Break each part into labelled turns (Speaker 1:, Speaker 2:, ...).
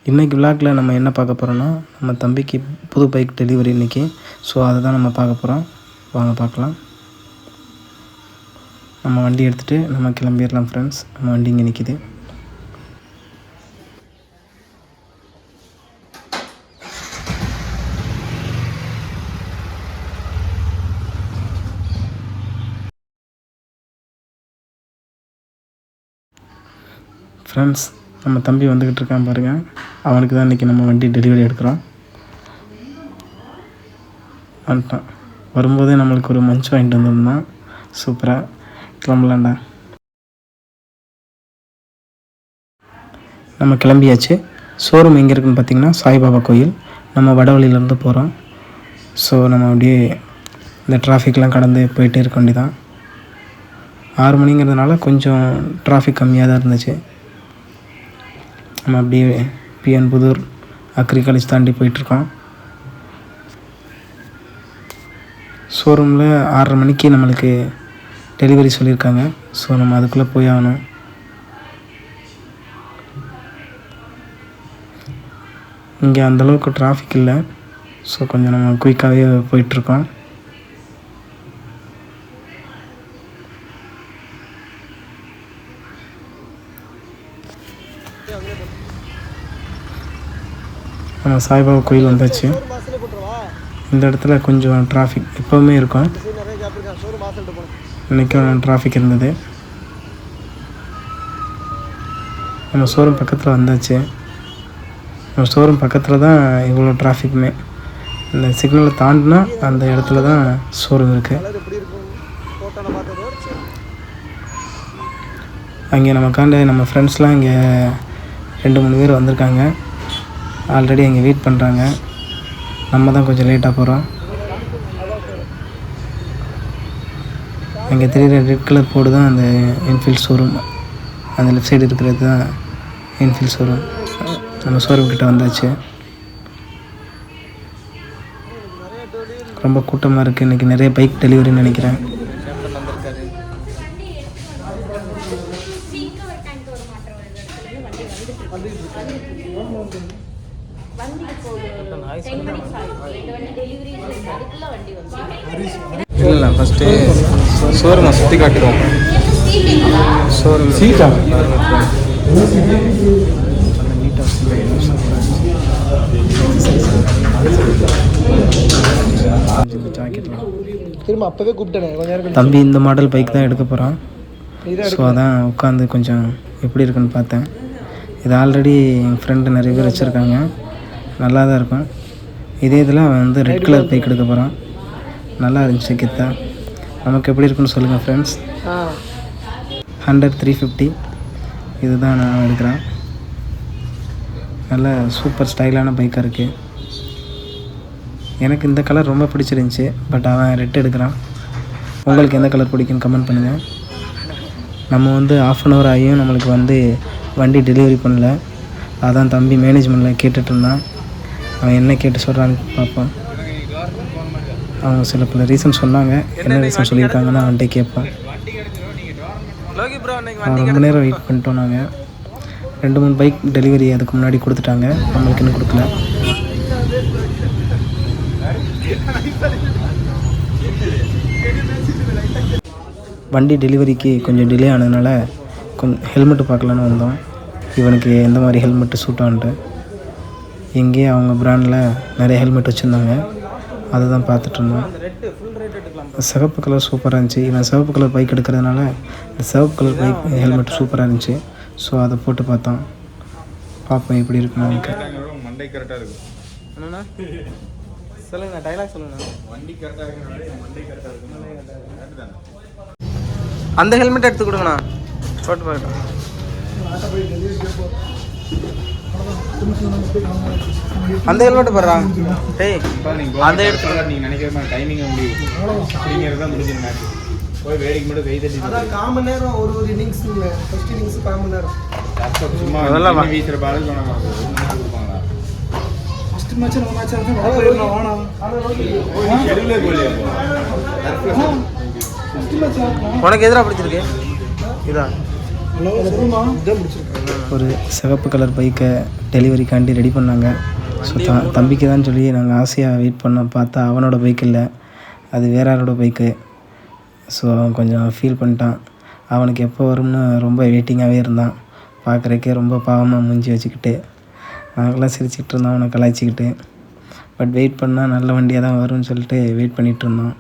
Speaker 1: இன்றைக்கி விளாகில் நம்ம என்ன பார்க்க போகிறோன்னா, நம்ம தம்பிக்கு புது பைக் டெலிவரி இன்றைக்கி. ஸோ அதை தான் நம்ம பார்க்க போகிறோம். வாங்க பார்க்கலாம். நம்ம வண்டி எடுத்துகிட்டு நம்ம கிளம்பிடலாம் ஃப்ரெண்ட்ஸ். நம்ம வண்டி இங்கே நிற்கிது. ஃப்ரெண்ட்ஸ், நம்ம தம்பி வந்துக்கிட்டு இருக்கான் பாருங்கள். அவனுக்கு தான் இன்றைக்கி நம்ம வண்டி டெலிவரி எடுக்கிறோம். வந்துட்டான். வரும்போதே நம்மளுக்கு ஒரு மஞ்ச் வாங்கிட்டு வந்திருந்தான். சூப்பராக கிளம்பலாண்டா. நம்ம கிளம்பியாச்சு. ஷோரூம் எங்கே இருக்குதுன்னு பார்த்திங்கன்னா சாய்பாபா கோயில். நம்ம வடவழியிலேருந்து போகிறோம். ஸோ நம்ம அப்படியே இந்த டிராஃபிக்லாம் கடந்து போயிட்டே இருக்க வேண்டியதான். 6 மணிங்கிறதுனால கொஞ்சம் டிராஃபிக் கம்மியாக தான் இருந்துச்சு. நம்ம அப்படியே பிஎன் புதூர் அக்ரி காலேஜ் தாண்டி போயிட்டுருக்கோம். ஷோரூமில் 6:30 மணிக்கு நம்மளுக்கு டெலிவரி சொல்லியிருக்காங்க. ஸோ நம்ம அதுக்குள்ளே போய் ஆகணும். இங்கே அந்தளவுக்கு டிராஃபிக் இல்லை. ஸோ கொஞ்சம் நம்ம குயிக்காகவே போயிட்டுருக்கோம். நம்ம சாய்பாபா கோயில் வந்தாச்சு. இந்த இடத்துல கொஞ்சம் டிராஃபிக் எப்போவுமே இருக்கும். இன்றைக்கும் டிராஃபிக் இருந்தது. நம்ம ஷோரூம் பக்கத்தில் வந்தாச்சு. நம்ம ஷோரூம் பக்கத்தில் தான் இவ்வளோ டிராஃபிக்குமே. இந்த சிக்னலை தாண்டினா அந்த இடத்துல தான் ஷோரூம் இருக்குது. அங்கே நமக்காண்ட நம்ம ஃப்ரெண்ட்ஸ்லாம் இங்கே 2-3 பேர் வந்திருக்காங்க. ஆல்ரெடி அங்கே வெயிட் பண்ணுறாங்க. நம்ம தான் கொஞ்சம் லேட்டாக போகிறோம். அங்கே தெரியுற ரெட் கலர் போர்டு தான் அந்த என்ஃபீல்ட் ஷோரூம். அந்த லெஃப்ட் சைடு இருக்கிறது தான் என்ஃபீல்ட் ஷோரூம். நம்ம ஷோரூம் கிட்ட வந்தாச்சு. ரொம்ப கூட்டமாக இருக்குது. இன்றைக்கி நிறைய பைக் டெலிவரின்னு நினைக்கிறேன். இல்லை ஃபஸ்ட்டு ஷோரூமை சுற்றி காட்டுவோம். ஷோரூம் சீட்டா திரும்ப அப்போவே கூப்பிட்டேன். தம்பி இந்த மாடல் பைக் தான் எடுக்க போகிறான். ஸோ அதான் உட்காந்து கொஞ்சம் எப்படி இருக்குன்னு பார்த்தேன். இது ஆல்ரெடி என் ஃப்ரெண்டு நிறைய பேர் வச்சுருக்காங்க. நல்லா தான் இருக்கும். இதே இதில் அவன் வந்து ரெட் கலர் பைக் எடுக்க போகிறான். நல்லா இருந்துச்சு கித்தா. நமக்கு எப்படி இருக்குன்னு சொல்லுங்கள் ஃப்ரெண்ட்ஸ். 100-350 இது தான் நான் எடுக்கிறேன். நல்ல சூப்பர் ஸ்டைலான பைக்காக இருக்குது. எனக்கு இந்த கலர் ரொம்ப பிடிச்சிருந்துச்சி. பட் அவன் ரெட் எடுக்கிறான். உங்களுக்கு எந்த கலர் பிடிக்குன்னு கமெண்ட் பண்ணுங்கள். நம்ம வந்து 1/2 hour ஆகியும் நம்மளுக்கு வந்து வண்டி டெலிவரி பண்ணல. அதான் தம்பி மேனேஜ்மெண்ட்டில் கேட்டுட்டு இருந்தான். அவன் என்ன கேட்டு சொல்கிறான்னு பார்ப்போம். அவங்க சில பல ரீசன் சொன்னாங்க. என்ன ரீசன் சொல்லியிருக்காங்கன்னு அவன்கிட்ட கேட்போம். ரொம்ப நேரம் வெயிட் பண்ணிட்டோம். நாங்கள் 2-3 பைக் டெலிவரி அதுக்கு முன்னாடி கொடுத்துட்டாங்க. நம்மளுக்கு இன்னும் கொடுக்கல. வண்டி டெலிவரிக்கு கொஞ்சம் டிலே ஆனதுனால கொஞ்சம் ஹெல்மெட்டு பார்க்கலான்னு வந்தோம். இவனுக்கு எந்த மாதிரி ஹெல்மெட்டு சூட் ஆன்ட்டு. இங்கேயே அவங்க ப்ராண்டில் நிறைய ஹெல்மெட் வச்சுருந்தாங்க. அதை தான் பார்த்துட்ருந்தோம். சிவப்பு கலர் சூப்பராக இருந்துச்சு. இவன் சிவப்பு கலர் பைக் எடுக்கிறதுனால இந்த சிவப்பு கலர் பைக் ஹெல்மெட் சூப்பராக இருந்துச்சு. ஸோ அதை போட்டு பார்த்தோம். பார்ப்போம் எப்படி இருக்குன்னு. எனக்கு
Speaker 2: மண்டை கரெக்டாக இருக்கும். என்னண்ணா சொல்லுங்கண்ணா, டைலாக் சொல்லுங்கண்ணா. வண்டி கரெக்டாக இருக்கு, மண்டை கரெக்டாக இருக்கும்.
Speaker 1: அந்த ஹெல்மெட் எடுத்து கொடுங்கண்ணா, போட்டு பார்க்கலாம். அந்த ஹெல்மெட் போடுறான். டேய் அந்த இடத்துல
Speaker 2: நீங்கள் நினைக்கிற மாதிரி டைமிங்கை முடியும் அப்படிங்கிறத முடிஞ்சு மேட்ச் போய் வேடிக்கை மட்டும் கை தட்டி.
Speaker 3: அதான் 1/4 மணி நேரம் ஒரு இன்னிங்ஸ். ஃபர்ஸ்ட் இன்னிங்ஸ் 1/4 மணி நேரம்.
Speaker 2: சும்மா அதெல்லாம் வீசுகிற பால் கொடுப்பாங்களா?
Speaker 3: ஃபர்ஸ்ட் மேட்ச் நம்ம மேட்ச் வந்து வர போயிடலாம். வாணா
Speaker 2: எதுவுமே போலியா?
Speaker 1: உனக்கு எதிராக பிடிச்சிருக்கு இதா?
Speaker 3: ஹலோ சொல்லுமா, இதான் பிடிச்சிருக்கு.
Speaker 1: ஒரு சிவப்பு கலர் பைக்கை டெலிவரிக்காண்டி ரெடி பண்ணாங்க. ஸோ தம்பிக்கு தான் சொல்லி நாங்கள் ஆசையாக வெயிட் பண்ணோம். பார்த்தா அவனோட பைக் இல்லை, அது வேற யாரோட பைக்கு. ஸோ அவன் கொஞ்சம் ஃபீல் பண்ணிட்டான். அவனுக்கு எப்போ வரும்னு ரொம்ப வெயிட்டிங்காகவே இருந்தான். பார்க்குறக்கே ரொம்ப பாவமாக மூஞ்சி வச்சுக்கிட்டு நாங்களாம் சிரிச்சுக்கிட்டு இருந்தோம் அவனை கலாய்ச்சிக்கிட்டு. பட் வெயிட் பண்ணால் நல்ல வண்டியாக தான் வரும்னு சொல்லிட்டு வெயிட் பண்ணிகிட்டு இருந்தோம்.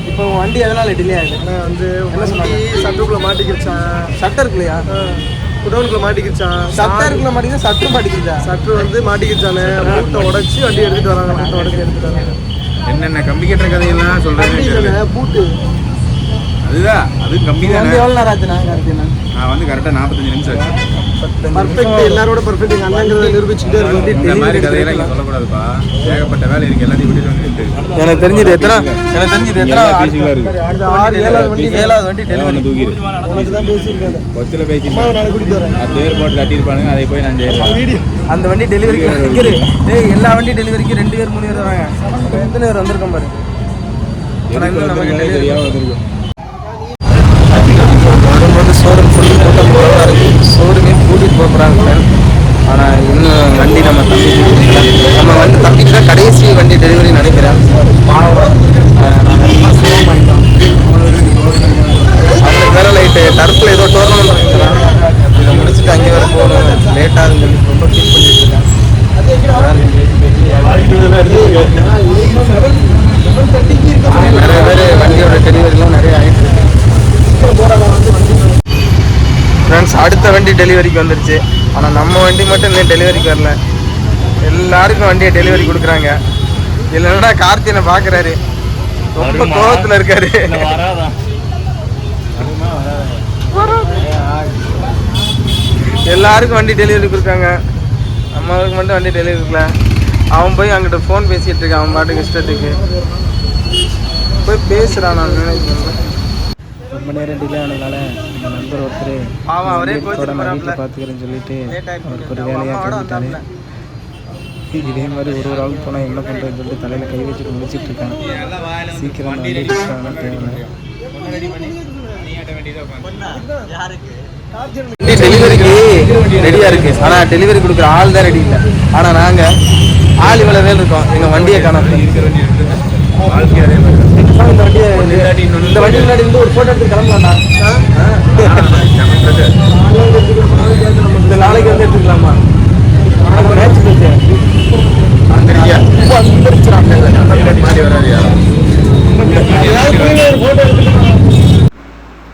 Speaker 2: இப்போ வண்டி எதனால் டிலே ஆகுது?
Speaker 3: ஆனால் வந்து வண்டி சட்டருக்குள்ளே மாட்டிக்கிச்சான்.
Speaker 2: சட்டை இருக்குல்லையா?
Speaker 3: குடோனுக்குள்ளே மாட்டிக்கிச்சான்.
Speaker 2: சட்டை இருக்குல்ல மாட்டிக்கிச்சா, சட்ரு மாட்டிக்கிச்சா?
Speaker 3: சட்ரு வந்து மாட்டிக்கிச்சானே, மூட்டை உடச்சி வண்டி எடுத்துகிட்டு வராங்க. மூட்டை உடச்சி எடுத்துகிட்டு வராங்க.
Speaker 4: என்னென்ன கம்பி கட்டுற கதையெல்லாம் சொல்கிறேன்.
Speaker 3: பூட்டு
Speaker 4: அதுதான், அது கம்பி தான்.
Speaker 2: எவ்வளோ நேரம் ஆச்சுண்ணா?
Speaker 4: நான் வந்து கரெக்டாக 45 நிமிஷம் ஆச்சு.
Speaker 3: பர்ஃபெக்ட், எல்லாரோட பர்ஃபெக்ட். எங்கள் அண்ணங்கிறத நிரூபிச்சுட்டே இருக்கும்.
Speaker 4: இந்த மாதிரி கதையெல்லாம் இங்கே சொல்லக்கூடாதுப்பா. ஏகப்பட்ட வேலை இருக்குது, எல்லாத்தையும் விட்டுட்டு வந்துட்டு.
Speaker 2: எனக்கு தெரிஞ்சது எத்தனை
Speaker 4: பீஸுகளாக இருக்குது.
Speaker 2: 7வது வண்டி டெலிவரி
Speaker 4: தூக்கிடு
Speaker 3: உனக்கு தான் பேசியிருக்காங்க.
Speaker 4: பஸ்ஸில் பேசி
Speaker 3: நாளைக்கு கூட்டிகிட்டு வரேன்.
Speaker 4: அது பேர் போட்டு கட்டியிருப்பானுங்க, அதை போய் நான் செய்யலாம்.
Speaker 3: வீடியோ
Speaker 2: அந்த வண்டி டெலிவரிக்கு எல்லா வண்டி டெலிவரிக்கு 2 பேர் 3 பேர் வராங்க. எத்தனை பேர் வந்திருக்கோம் பாரு. இன்னும் நமக்கு
Speaker 4: தெரியாம வந்திருக்கும்.
Speaker 1: வரும்போது ஷோரூம் ஃபுல்லி கூட்டம் போகிறதா இருக்குது. ஷோரூமே கூட்டிகிட்டு போகிறாங்க. ஆனால் இன்னும் வண்டி நம்ம தம்பிக்கு தான் கடைசி வண்டி டெலிவரி நினைக்கிறேன். நாங்கள் சேவ் பண்ணிட்டோம். அந்த வேலை லைட்டு டர்ஃபில் ஏதோ டோர்னமெண்ட் வைக்கிறாங்க. இதை முடிச்சுட்டு அங்கே வர போகணும், லேட்டாகுன்னு சொல்லி ரொம்ப ஃபீல் பண்ணிட்டு இருக்கேன். நிறைய பேர் வண்டியோட டெலிவரிலாம் நிறைய ஆகிட்டு இருக்கு. ஃப்ரெண்ட்ஸ், அடுத்த வண்டி டெலிவரிக்கு வந்துருச்சு. ஆனால் நம்ம வண்டி மட்டும் இன்னும் டெலிவரிக்கு வரல. எல்லாருக்கும் வண்டியை டெலிவரி கொடுக்குறாங்க. இல்லைன்னா கார்த்தியனை பார்க்குறாரு, ரொம்ப கோபத்தில் இருக்காரு. எல்லாருக்கும் வண்டி டெலிவரி கொடுக்காங்க, நம்மளுக்கு மட்டும் வண்டி டெலிவரி கொடுக்கல. அவன் போய் அங்கிட்ட ஃபோன் பேசிகிட்டு இருக்கான். அவன் பாட்டுக்கு இஷ்டத்துக்கு போய் பேசுகிறான். நான் நினைக்கிறேன் ரொம்ப நேரம் டிலே ஆனதுனால நம்ம நண்பர் ஒருத்தர்
Speaker 2: அவரே
Speaker 1: வீட்டில் பார்த்துக்கிறேன்னு சொல்லிட்டு அவருக்கு ஒரு வேலையாக கிளம்பிட்டாரு. இதே மாதிரி ஒரு ஆள் போனால் என்ன பண்ணுறதுன்னு சொல்லிட்டு தலையில் கை வச்சுட்டு முடிச்சுட்டு இருக்காங்க. சீக்கிரம் வண்டி டெலிவரிக்கு ரெடியாக இருக்குது. ஆனால் டெலிவரி கொடுக்குற ஆள் தான் ரெடி இல்லை. ஆனால் நாங்கள் ஆள் இவ்வளோ வேலை இருக்கோம், எங்கள் வண்டியை காணாம. இந்த வண்டி முன்னாடி இருந்து ஒரு போட்டோ எடுத்து கிளம்பலாம்டா. இந்த நாளைக்கு வந்து எடுத்துக்கலாமா? மேட்ச் போச்சு.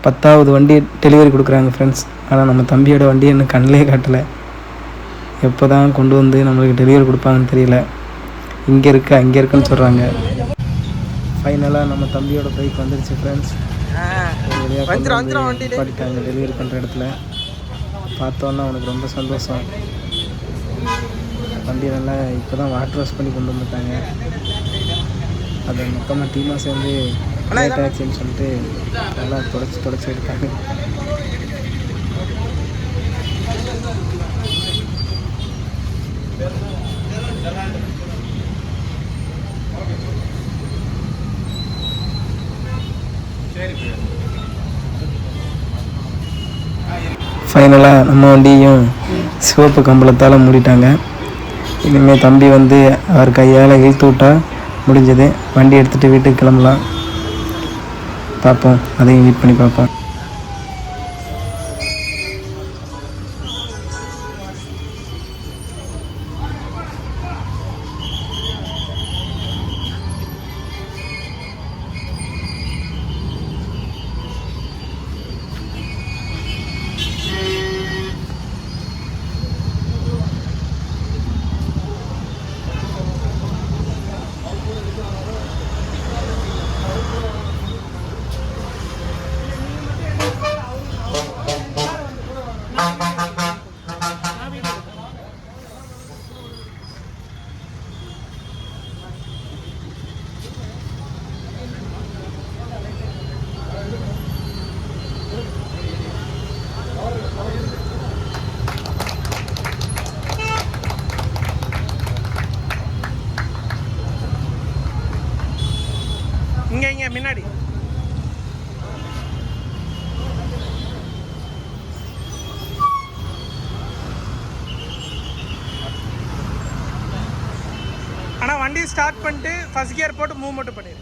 Speaker 1: 10வது வண்டி டெலிவரி கொடுக்குறாங்க ஃப்ரெண்ட்ஸ். ஆனால் நம்ம தம்பியோட வண்டி இன்னும் கண்ணிலே காட்டலை. எப்போ தான் கொண்டு வந்து நம்மளுக்கு டெலிவரி கொடுப்பாங்கன்னு தெரியல. இங்கே இருக்குது அங்கே இருக்குன்னு சொல்கிறாங்க. ஃபைனலாக நம்ம தம்பியோட பைக் வந்துருச்சு ஃப்ரெண்ட்ஸ். பாட்டிட்டாங்க டெலிவரி பண்ணுற இடத்துல. பார்த்தோன்னா அவனுக்கு ரொம்ப சந்தோஷம். வண்டி நல்லா இப்போ தான் வாட்டர் வாஷ் பண்ணி கொண்டு வந்துட்டாங்க. அதை மொத்தமாக டீமாக சேர்ந்து லேட் ஆச்சுன்னு சொல்லிட்டு நல்லா தொடச்சி எடுத்தாங்க. ஃபைனலாக நம்ம வண்டியும் சிவப்பு கம்பளத்தால் மூடிட்டாங்க. இனிமேல் தம்பி வந்து அவர் கையால் இழுத்து விட்டா முடிஞ்சது. வண்டி எடுத்துகிட்டு வீட்டுக்கு கிளம்பலாம். பார்ப்போம், அதையும் வெயிட் பண்ணி பார்ப்போம்.
Speaker 5: இங்கே முன்னாடி. ஆனால் வண்டி ஸ்டார்ட் பண்ணிட்டு ஃபர்ஸ்ட் கியர் போட்டு மூவ் மட்டும் பண்ணிடு.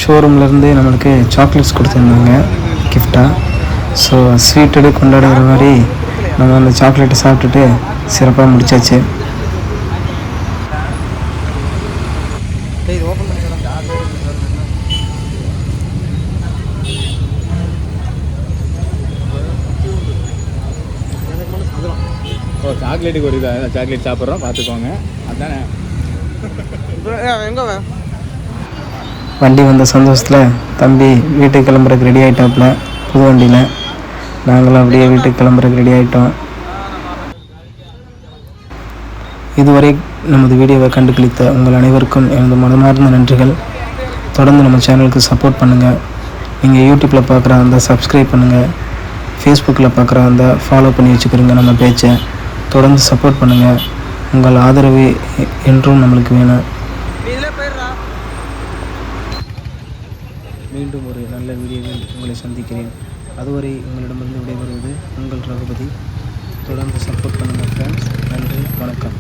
Speaker 1: ஷோரூம்லேருந்து நம்மளுக்கு சாக்லேட்ஸ் கொடுத்துருந்தாங்க கிஃப்டாக. ஸோ ஸ்வீட்டடு கொண்டாடுற மாதிரி நம்ம அந்த சாக்லேட்டை சாப்பிட்டுட்டு சிறப்பாக முடிச்சாச்சு.
Speaker 4: ஓ சாக்லேட்டுக்கு ஒரு இதாக சாக்லேட் சாப்பிட்றோம் பார்த்துக்கோங்க. அதானே
Speaker 5: எங்கே
Speaker 1: வண்டி வந்த சந்தோஷத்தில் தம்பி வீட்டுக்கு கிளம்புறதுக்கு ரெடி ஆகிட்டாப்புல புது வண்டியில். நாங்களும் அப்படியே வீட்டுக்கு கிளம்புறதுக்கு ரெடி ஆகிட்டோம். இதுவரை நமது வீடியோவை கண்டுகளித்த உங்கள் அனைவருக்கும் எனது மனமார்ந்த நன்றிகள். தொடர்ந்து நம்ம சேனலுக்கு சப்போர்ட் பண்ணுங்கள். நீங்கள் யூடியூப்பில் பார்க்குறா இருந்தால் சப்ஸ்கிரைப் பண்ணுங்கள். ஃபேஸ்புக்கில் பார்க்குறா இருந்தால் ஃபாலோ பண்ணி வச்சுக்கிறோங்க நம்ம பேச்சை. தொடர்ந்து சப்போர்ட் பண்ணுங்கள். உங்கள் ஆதரவு என்றும் நம்மளுக்கு வேணும். மீண்டும் ஒரு நல்ல வீடியோவில் உங்களை சந்திக்கிறேன். அதுவரை உங்களிடமிருந்து விடைபெறுவது உங்கள் ரகுபதி. தொடர்ந்து சப்போர்ட் பண்ணுங்கள் ஃப்ரெண்ட்ஸ். நன்றி, வணக்கம்.